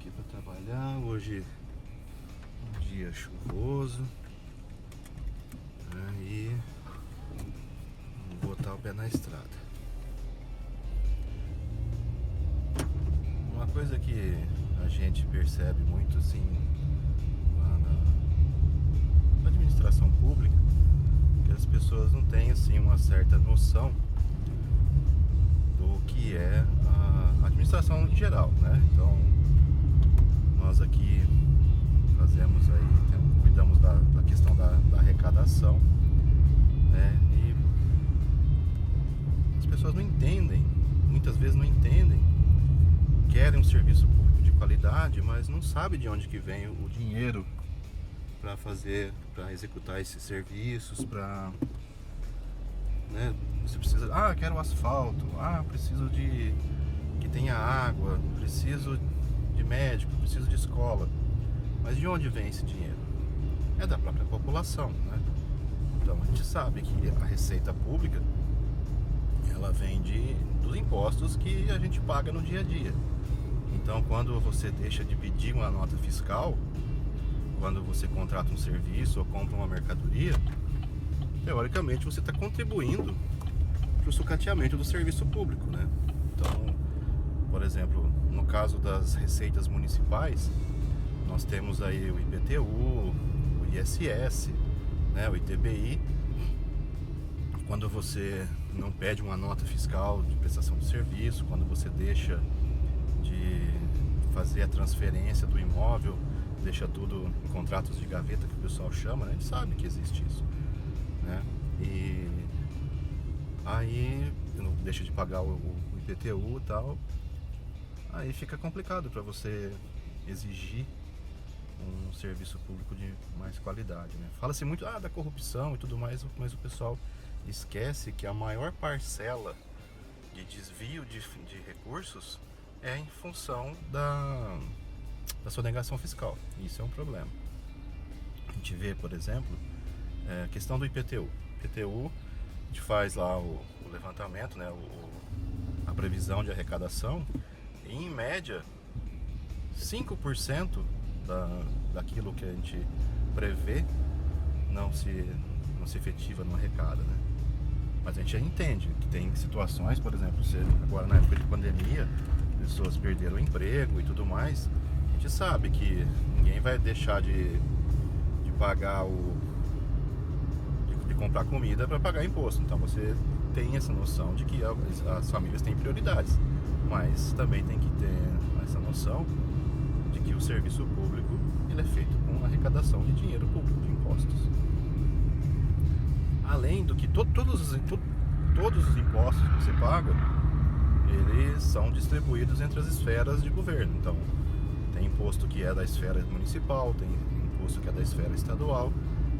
aqui para trabalhar. Hoje um dia chuvoso, aí vou botar o pé na estrada. Uma coisa que a gente percebe muito assim lá na administração pública, que as pessoas não têm assim uma certa noção do que é a administração em geral, né? Então nós aqui fazemos aí, cuidamos da questão da arrecadação, né? E as pessoas não entendem, muitas vezes não entendem, querem um serviço público de qualidade, mas não sabem de onde que vem o dinheiro para executar esses serviços, né? Você precisa, quero asfalto, preciso de que tenha água, preciso de médico, preciso de escola. Mas de onde vem esse dinheiro? É da própria população, né? Então a gente sabe que a receita pública, ela vem dos impostos que a gente paga no dia a dia. Então quando você deixa de pedir uma nota fiscal, quando você contrata um serviço ou compra uma mercadoria, teoricamente você está contribuindo para o sucateamento do serviço público, né? Então, por exemplo, no caso das receitas municipais, nós temos aí o IPTU, o ISS, né, o ITBI. Quando você não pede uma nota fiscal de prestação de serviço, quando você deixa de fazer a transferência do imóvel, deixa tudo em contratos de gaveta, que o pessoal chama, né? A gente sabe que existe isso, né? E aí não deixa de pagar o IPTU e tal, aí fica complicado para você exigir um serviço público de mais qualidade, né? Fala-se muito da corrupção e tudo mais, mas o pessoal esquece que a maior parcela de desvio de recursos é em função da sonegação fiscal. Isso é um problema. A gente vê, por exemplo, a questão do IPTU. IPTU, a gente faz lá o levantamento, né, a previsão de arrecadação, e em média 5% daquilo que a gente prevê não se efetiva, não arrecada, né? Mas a gente já entende que tem situações, por exemplo, agora na época de pandemia, pessoas perderam o emprego e tudo mais. A gente sabe que ninguém vai deixar de pagar de comprar comida para pagar imposto. Então você tem essa noção de que as famílias têm prioridades, mas também tem que ter essa noção de que o serviço público ele é feito com arrecadação de dinheiro público, de impostos. Além do que todos os impostos que você paga, eles são distribuídos entre as esferas de governo. Então tem imposto que é da esfera municipal, tem imposto que é da esfera estadual,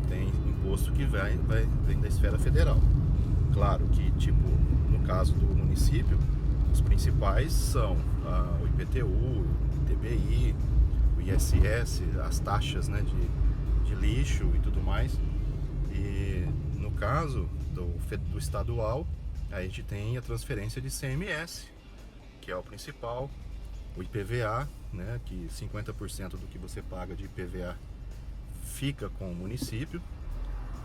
tem imposto que vem da esfera federal. Claro que, no caso do município, os principais são o IPTU, o ITBI, o ISS, as taxas, né, de lixo e tudo mais. E no caso do estadual, a gente tem a transferência de CMS, que é o principal, o IPVA, né, que 50% do que você paga de IPVA fica com o município,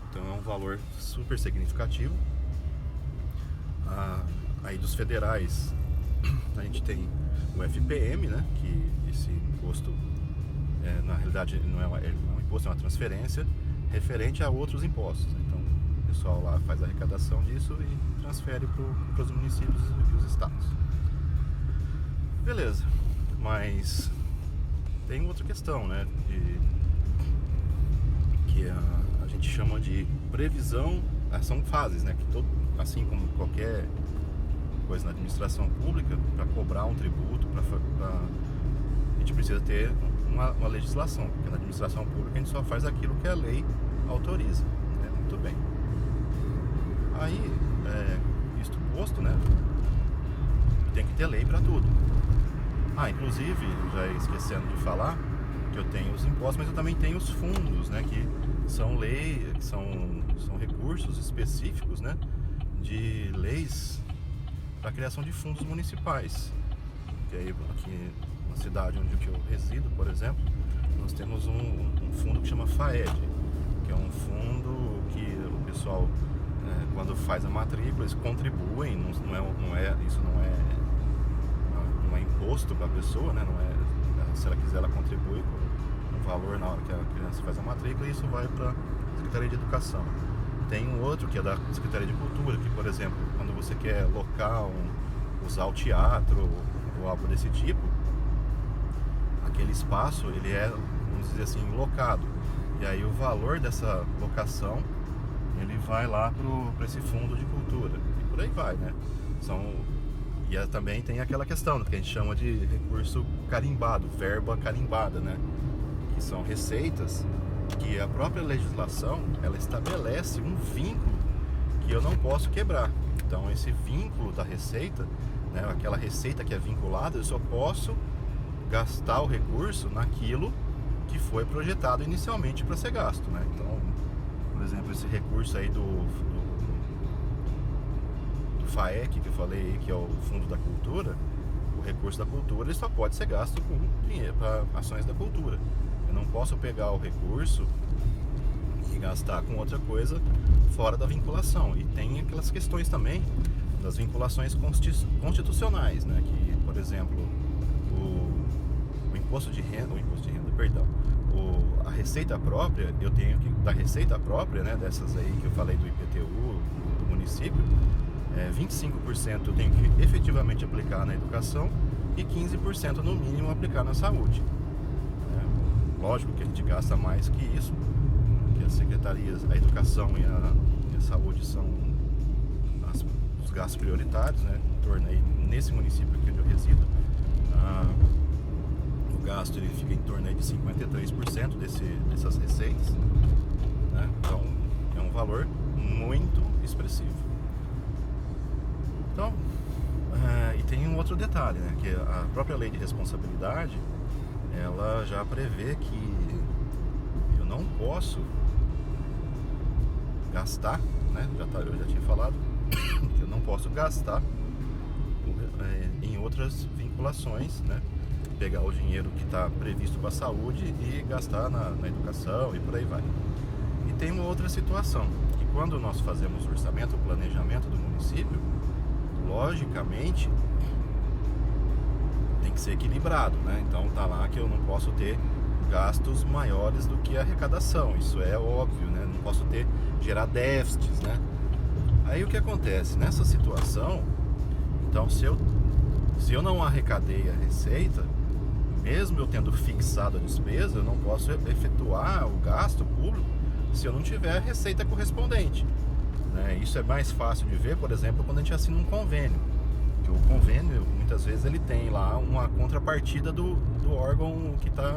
então é um valor super significativo. Aí dos federais, a gente tem o FPM, né, que esse imposto, na realidade não é um imposto, é uma transferência referente a outros impostos. Então o pessoal lá faz a arrecadação disso e transfere para os municípios e os estados. Beleza, mas tem outra questão, né, que a gente chama de previsão. São fases, né, que assim como qualquer coisa na administração pública, para cobrar um tributo, a gente precisa ter uma legislação, porque na administração pública a gente só faz aquilo que a lei autoriza, né? Muito bem. Aí, isto posto, né, tem que ter lei para tudo. Inclusive, já esquecendo de falar, que eu tenho os impostos, mas eu também tenho os fundos, né, que são são recursos específicos, né, de leis para a criação de fundos municipais. Que aí aqui na cidade onde eu resido, por exemplo, nós temos um fundo que chama FAED, que é um fundo que o pessoal, quando faz a matrícula, eles contribuem, isso não é imposto para a pessoa, né? Não é, se ela quiser, ela contribui com um valor na hora que a criança faz a matrícula, e isso vai para a Secretaria de Educação. Tem um outro que é da Secretaria de Cultura, que, por exemplo, quando você quer local, usar o teatro ou algo desse tipo, aquele espaço, ele é, vamos dizer assim, locado. E aí o valor dessa locação, ele vai lá para esse fundo de cultura. E por aí vai, né? Também tem aquela questão que a gente chama de recurso carimbado, verba carimbada, né? Que são receitas que a própria legislação, ela estabelece um vínculo que eu não posso quebrar. Então esse vínculo da receita, né, aquela receita que é vinculada, eu só posso gastar o recurso naquilo que foi projetado inicialmente para ser gasto, né? Então, por exemplo, esse recurso aí do FAEC que eu falei aí, que é o Fundo da Cultura, o recurso da cultura, ele só pode ser gasto com dinheiro para ações da cultura. Eu não posso pegar o recurso e gastar com outra coisa fora da vinculação. E tem aquelas questões também das vinculações constitucionais, né? Que, por exemplo, o imposto de renda, perdão, a receita própria, eu tenho que, da receita própria, né, dessas aí que eu falei do IPTU, do município, 25% eu tenho que efetivamente aplicar na educação e 15% no mínimo aplicar na saúde. Lógico que a gente gasta mais que isso, que as secretarias, a educação e a saúde são os gastos prioritários, né? Em torno aí, nesse município aqui onde eu resido, o gasto ele fica em torno aí de 53% dessas receitas, né? Então é um valor muito expressivo. Então, e tem um outro detalhe, né? Que a própria lei de responsabilidade, ela já prevê que eu não posso gastar, né? Eu já tinha falado que eu não posso gastar em outras vinculações, né? Pegar o dinheiro que está previsto para a saúde e gastar na educação e por aí vai. E tem uma outra situação, que quando nós fazemos o orçamento, o planejamento do município, logicamente tem que ser equilibrado, né? Então tá lá que eu não posso ter gastos maiores do que a arrecadação, isso é óbvio, né? Não posso gerar déficits, né? Aí o que acontece? Nessa situação, então se eu não arrecadei a receita, mesmo eu tendo fixado a despesa, eu não posso efetuar o gasto público se eu não tiver a receita correspondente, né? Isso é mais fácil de ver, por exemplo, quando a gente assina um convênio. Que o convênio, muitas vezes, ele tem lá uma contrapartida do órgão que está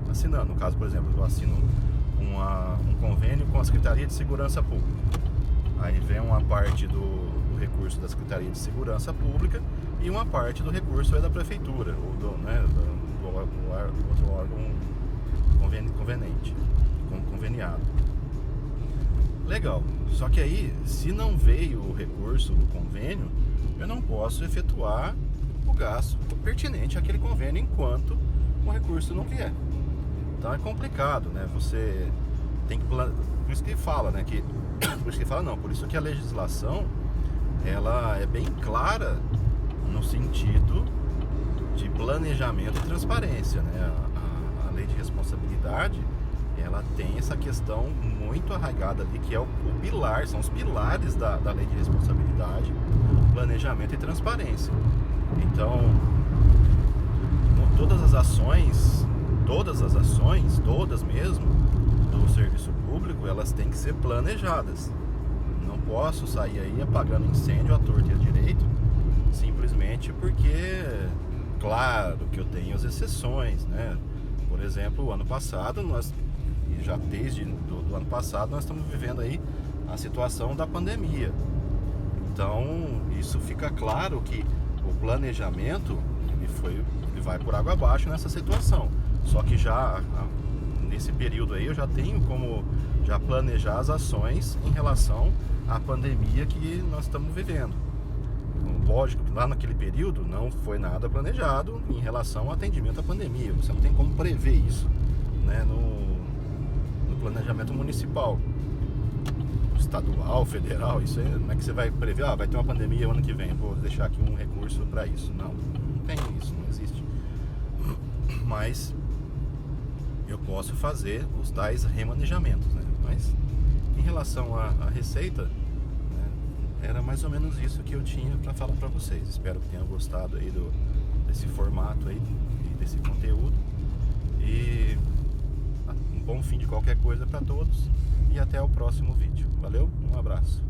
assinando. No caso, por exemplo, eu assino um convênio com a Secretaria de Segurança Pública. Aí vem uma parte do recurso da Secretaria de Segurança Pública e uma parte do recurso é da Prefeitura, ou do outro órgão conveniado. Legal. Só que aí, se não veio o recurso do convênio, eu não posso efetuar o gasto pertinente àquele convênio enquanto o recurso não vier. Então é complicado, né? Você tem que por isso que fala, né? Por isso que a legislação, ela é bem clara no sentido de planejamento e transparência, né? A lei de responsabilidade, ela tem essa questão muito arraigada ali, que é o pilar, são os pilares da lei de responsabilidade, planejamento e transparência. Então, todas as ações mesmo do serviço público, elas têm que ser planejadas. Não posso sair aí apagando incêndio à torta e à direito, simplesmente porque, claro que eu tenho as exceções, né? Por exemplo, o ano passado desde do ano passado nós estamos vivendo aí a situação da pandemia. Então isso fica claro que o planejamento ele vai por água abaixo nessa situação. Só que já nesse período aí eu já tenho como já planejar as ações em relação à pandemia que nós estamos vivendo. Lógico que lá naquele período não foi nada planejado em relação ao atendimento à pandemia. Você não tem como prever isso, né, no planejamento municipal, estadual, federal. Isso aí, não é que você vai prever, vai ter uma pandemia ano que vem, vou deixar aqui um recurso para isso. Não tem isso, não existe. Mas eu posso fazer os tais remanejamentos, né? Mas em relação à receita, né, era mais ou menos isso que eu tinha para falar para vocês. Espero que tenham gostado aí desse formato aí e desse conteúdo. E um bom fim de qualquer coisa para todos. E até o próximo vídeo. Valeu, um abraço.